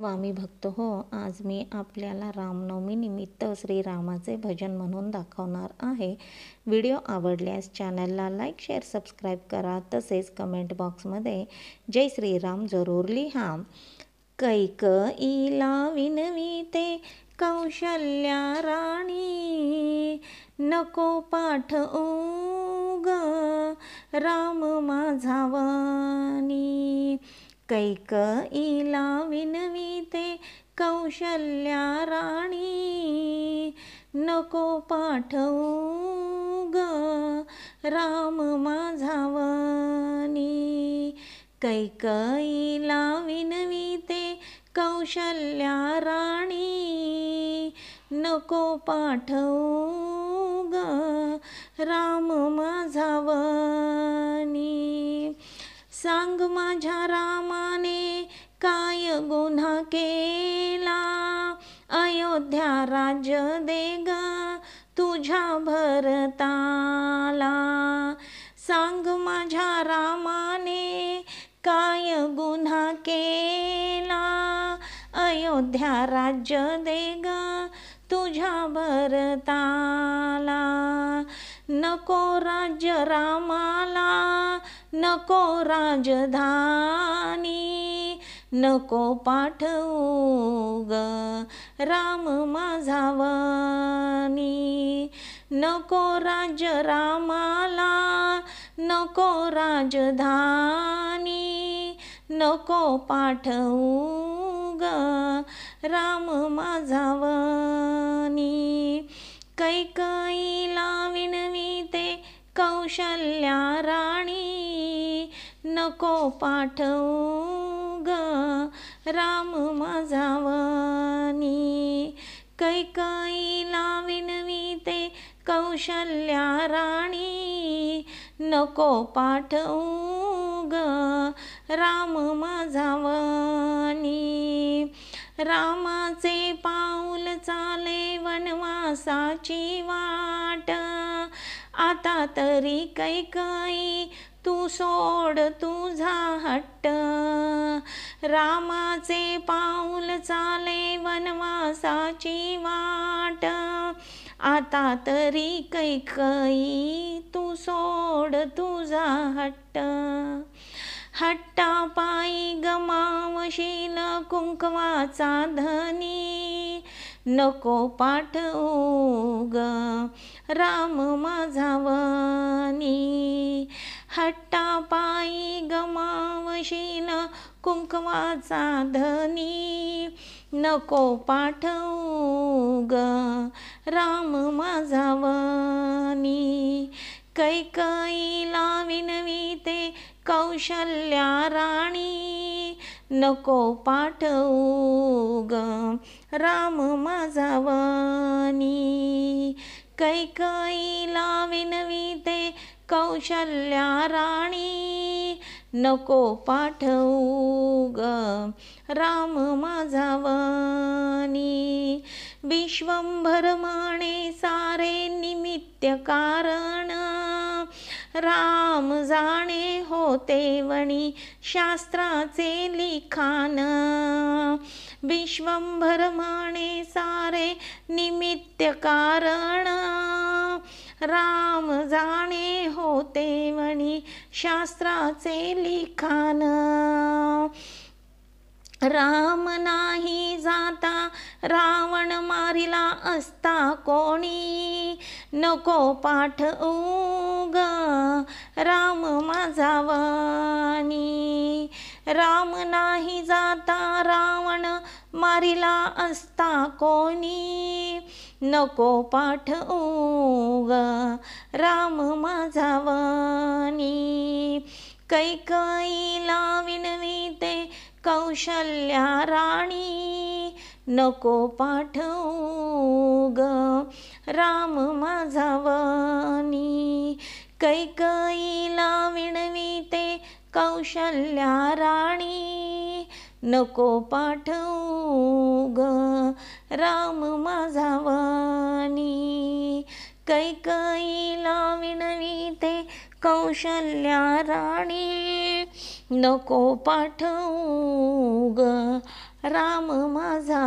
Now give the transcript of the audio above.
स्वामी भक्त हो, आज मी आपल्याला रामनवमी निमित्त श्रीरामाचे भजन म्हणून दाखवणार आहे. व्हिडिओ आवडल्यास चॅनलला लाईक, शेअर, सबस्क्राईब करा. तसेच कमेंट बॉक्समध्ये जय श्रीराम जरूर लिहा. कैकईला विनविते कौशल्या राणी, नको पाठवू ग राम माझा वाणी. कैकईला विनविते कौशल्या राणी, नको पाठवू ग राम माझा वाणी. कैकईला विनविते कौशल्या राणी, नको पाठवू ग राम माझा वाणी. सांग माझ्या रामाने काय गुन्हा केला, अयोध्या राज्य दे ग तुझ्या भरताला. सांग माझ्या रामाने काय गुन्हा केला, अयोध्या राज्य दे ग तुझ्या भरताला. नको राज्य रामाला, नको राजधानी, नको पाठवू ग राम माझा वाणी. नको राज्य रामाला, नको राजधानी, नको पाठवू ग राम माझा वाणी. कैकईला विनविते कौशल्या राणी, नको पाठवू ग राम माझा वाणी. कैकईला विनविते कौशल्या राणी, नको पाठवू ग राम माझा वाणी. रामाचे पाऊल चाले वनवासाची वाट, आता तरी कैकई तू सोड तुझा हट्ट. रामाचे पाऊल चाले वनवासाची वाट, आता तरी कैकई तू सोड तुझा हट्ट. हट्टापायी गमावशील कुंकवाचा धनी, नको पाठवू ग राम माझा वाणी. हट्टापायी गमावशील कुंकवाचा धनी, नको पाठवू ग राम माझा वाणी. कैकईला विनविते कौशल्या राणी, नको पाठवू ग राम माझा वाणी. कैकईला विनविते कौशल्या राणी, नको पाठवू ग राम माझा वाणी. विश्वंभर म्हणे सारे निमित्त कारण, राम जाणे होते वणी शास्त्राचे लिखाण. विश्वंभर म्हणे सारे निमित्त कारण, राम जाणे होते वणी शास्त्राचे लिखाण. राम नाही जाता रावण मारिला असता कोणी, नको पाठवू ग राम माझा वाणी. राम नाही जाता रावण मारिला असता कोणी, नको पाठवू ग राम माझा वाणी. कैकईला विनविते कौशल्या राणी, नको पाठवू ग राम माझा वाणी. कैकईला विनविते कौशल्या राणी, नको पाठवू ग राम माझा वाणी. कैकईला विनविते कौशल्या राणी, नको पाठवू ग राम माझा